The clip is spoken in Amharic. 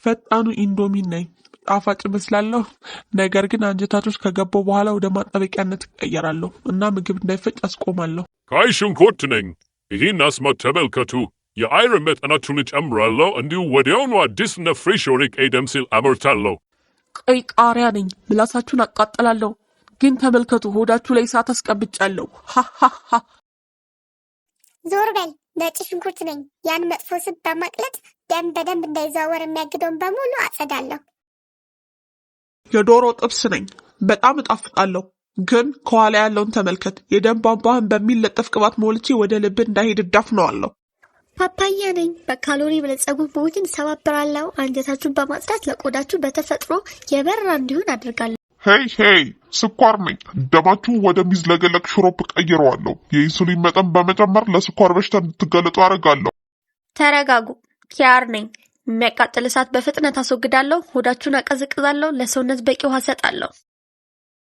ፈጣኑ ኢንዶሚ ነኝ። ጣፋጭ እመስላለሁ፣ ነገር ግን አንጀታቶች ከገባው በኋላ ወደ ማጠበቂያነት እቀየራለሁ እና ምግብ እንዳይፈጭ አስቆማለሁ። ቀይ ሽንኩርት ነኝ። ይህን አስማት ተመልከቱ። የአይረን መጠናችሁን እጨምራለሁ፣ እንዲሁ ወዲያውኑ አዲስና ፍሬሽ የሆነ ቀይ ደም ሴል አመርታለሁ። ቀይ ቃሪያ ነኝ። ምላሳችሁን አቃጥላለሁ፣ ግን ተመልከቱ፣ ሆዳችሁ ላይ እሳት አስቀብጫለሁ። ሃሃሃ። ዞር በል። ነጭ ሽንኩርት ነኝ። ያን መጥፎ ስብ በማቅለጥ ደም በደንብ እንዳይዘዋወር የሚያግደውን በሙሉ አጸዳለሁ። የዶሮ ጥብስ ነኝ። በጣም እጣፍጣለሁ፣ ግን ከኋላ ያለውን ተመልከት። የደም ቧንቧህን በሚለጠፍ ቅባት ሞልቼ ወደ ልብ እንዳይሄድ እዳፍነዋለሁ። ፓፓያ ነኝ። በካሎሪ በለጸጉ ምግቦችን እሰባብራለሁ። አንጀታችሁን በማጽዳት ለቆዳችሁ በተፈጥሮ የበራ እንዲሆን አድርጋለሁ። ሄይ ስኳር ነኝ። ደማችሁ ወደሚዝለገለቅ ሽሮፕ ቀይረዋለሁ። የኢንሱሊን መጠን በመጨመር ለስኳር በሽታ እንድትጋለጡ አደርጋለሁ። ተረጋጉ። ኪያር ነኝ። የሚያቃጥል እሳት በፍጥነት አስወግዳለሁ። ሆዳችሁን አቀዘቅዛለሁ። ለሰውነት በቂ ውሃ እሰጣለሁ።